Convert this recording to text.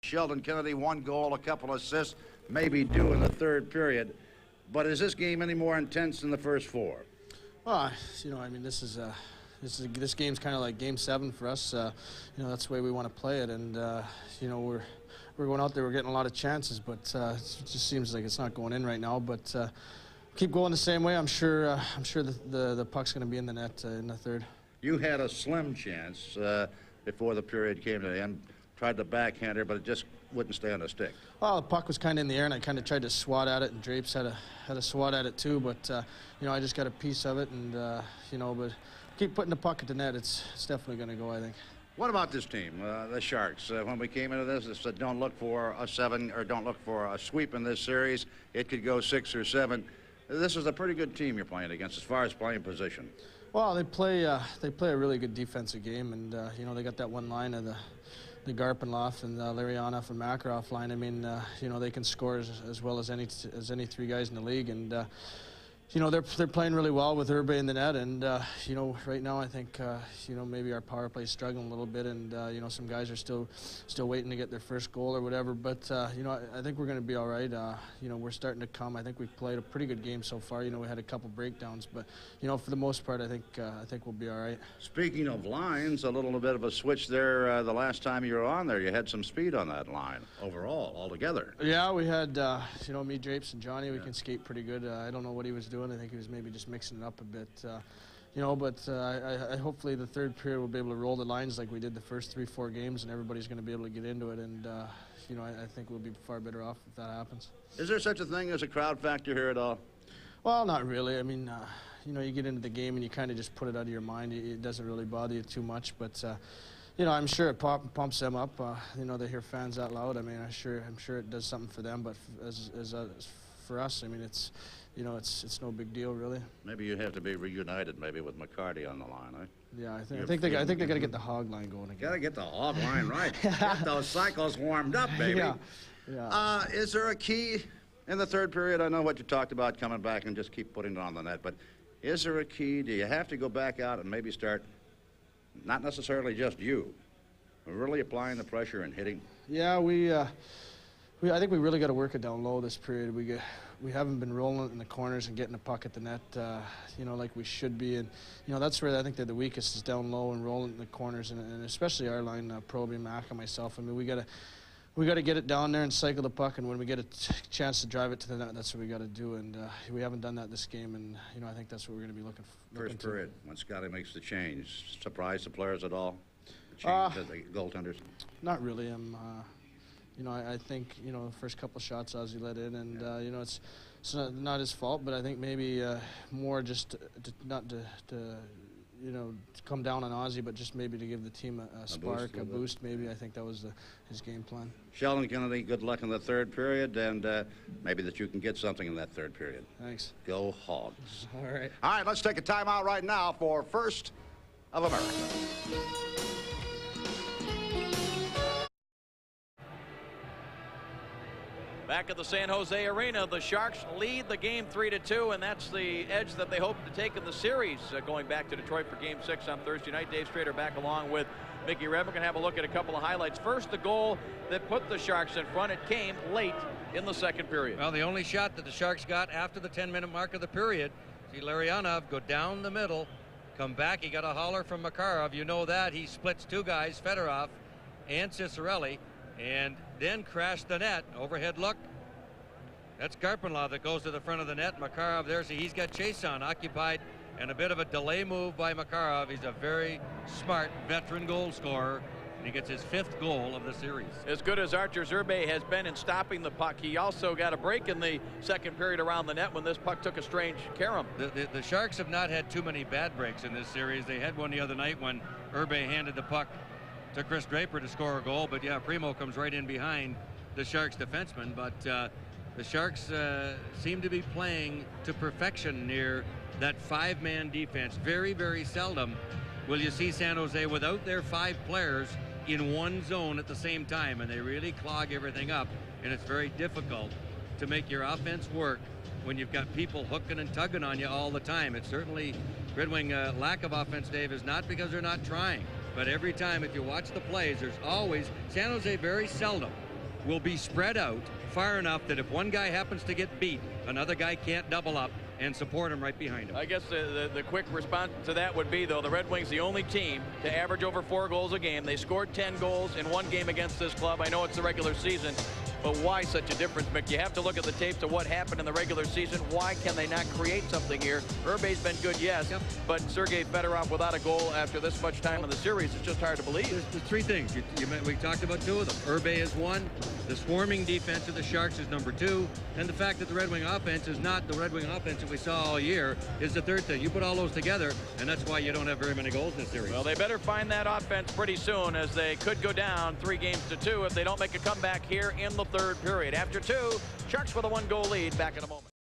Sheldon Kennedy, 1 goal, a couple assists, maybe due in the third period. But is this game any more intense than the first 4? Well, you know, I mean, this game's kind of like Game 7 for us. You know, that's the way we want to play it, and you know, we're going out there, we're getting a lot of chances, but it just seems like it's not going in right now. But keep going the same way. I'm sure the puck's going to be in the net in the third. You had a slim chance before the period came to the end. Tried the backhand her, but it just wouldn't stay on the stick. Well, the puck was kind of in the air, and I kind of tried to swat at it, and Drapes had a swat at it too. But you know, I just got a piece of it, and you know, but keep putting the puck at the net. It's definitely going to go, I think. What about this team, the Sharks? When we came into this, they said don't look for a 7 or don't look for a sweep in this series. It could go 6 or 7. This is a pretty good team you're playing against as far as playing position. Well, they play a really good defensive game, and you know, they got that one line of the Garpenloff and Larionov and Makarov line. I mean, you know, they can score as well as any 3 guys in the league, and you know, they're playing really well with Urbe in the net, and you know, right now I think you know, maybe our power play is struggling a little bit, and you know, some guys are still waiting to get their first goal or whatever. But you know, I think we're going to be all right. You know, we're starting to come. I think we've played a pretty good game so far. You know, we had a couple breakdowns, but you know, for the most part, I think we'll be all right. Speaking of lines, a little bit of a switch there. The last time you were on there, you had some speed on that line overall, altogether. Yeah, we had you know, me, Drapes, and Johnny. We can skate pretty good. I don't know what he was doing. I think he was maybe just mixing it up a bit, you know, but I hopefully the third period we'll be able to roll the lines like we did the first 3-4 games, and everybody's going to be able to get into it, and you know, I think we'll be far better off if that happens. Is there such a thing as a crowd factor here at all? Well, not really. I mean, you know, you get into the game and you kind of just put it out of your mind. It doesn't really bother you too much, but you know, I'm sure it pumps them up. You know, they hear fans that loud. I mean, I'm sure it does something for them, but as for us, I mean, it's, you know, it's no big deal, really. Maybe you have to be reunited, maybe with McCarty on the line, eh? Yeah, I think they got to get the hog line going again. Got to get the hog line right. Get those cycles warmed up, baby. Yeah. Yeah. Is there a key in the third period? I know what you talked about, coming back and just keep putting it on the net, but is there a key? Do you have to go back out and maybe start, not necessarily just you, but really applying the pressure and hitting? Yeah, I think we really got to work it down low this period. We haven't been rolling it in the corners and getting the puck at the net, you know, like we should be. And you know, that's where I think they're the weakest, is down low and rolling in the corners, and especially our line, Proby, Mac, and myself. I mean, we got to get it down there and cycle the puck, and when we get a chance to drive it to the net, that's what we got to do. And we haven't done that this game, and you know, I think that's what we're going to be looking for. First period, when Scotty makes the change, surprise the players at all? The change of the goaltenders? Not really. You know, I think, you know, the first couple shots Ozzy let in, and you know, it's not his fault, but I think maybe more just not to you know, to come down on Ozzy, but just maybe to give the team a spark, a boost maybe. I think that was his game plan. Sheldon Kennedy, good luck in the third period, and maybe that you can get something in that third period. Thanks. Go Hogs. All right. All right, let's take a timeout right now for First of America. Back at the San Jose Arena, the Sharks lead the game 3-2, and that's the edge that they hope to take in the series. Going back to Detroit for Game 6 on Thursday night. Dave Strader back along with Mickey Redd. We're going to have a look at a couple of highlights. First, the goal that put the Sharks in front. It came late in the second period. Well, the only shot that the Sharks got after the 10-minute mark of the period. See Larionov go down the middle, come back. He got a holler from Makarov. You know that. He splits 2 guys, Fedorov and Cicerelli, and then crashed the net. Overhead look. That's Garpenlow that goes to the front of the net. Makarov there, see, he's got Chason occupied, and a bit of a delay move by Makarov. He's a very smart veteran goal scorer, and he gets his 5th goal of the series. As good as Archer Zerbe has been in stopping the puck, he also got a break in the second period around the net when this puck took a strange carom. The Sharks have not had too many bad breaks in this series. They had one the other night when Urbe handed the puck to Chris Draper to score a goal, but yeah, Primo comes right in behind the Sharks defenseman. But the Sharks seem to be playing to perfection near that 5-man defense. Very, very seldom will you see San Jose without their 5 players in one zone at the same time, and they really clog everything up, and it's very difficult to make your offense work when you've got people hooking and tugging on you all the time. It's certainly Red Wing lack of offense, Dave, is not because they're not trying. But every time, if you watch the plays, there's always, San Jose very seldom will be spread out far enough that if one guy happens to get beat, another guy can't double up and support him right behind him. I guess the quick response to that would be, though, the Red Wings the only team to average over 4 goals a game. They scored 10 goals in one game against this club. I know it's the regular season, but why such a difference, Mick? You have to look at the tapes of what happened in the regular season. Why can they not create something here? Urbe's been good, yes, but Sergei Fedorov without a goal after this much time in the series, it's just hard to believe. There's 3 things. We talked about 2 of them. Urbe is 1. The swarming defense of the Sharks is number 2. And the fact that the Red Wing offense is not the Red Wing offense that we saw all year is the 3rd thing. You put all those together, and that's why you don't have very many goals in this series. Well, they better find that offense pretty soon, as they could go down 3-2 if they don't make a comeback here in the 3rd period. After 2, Sharks with a 1-goal lead. Back in a moment.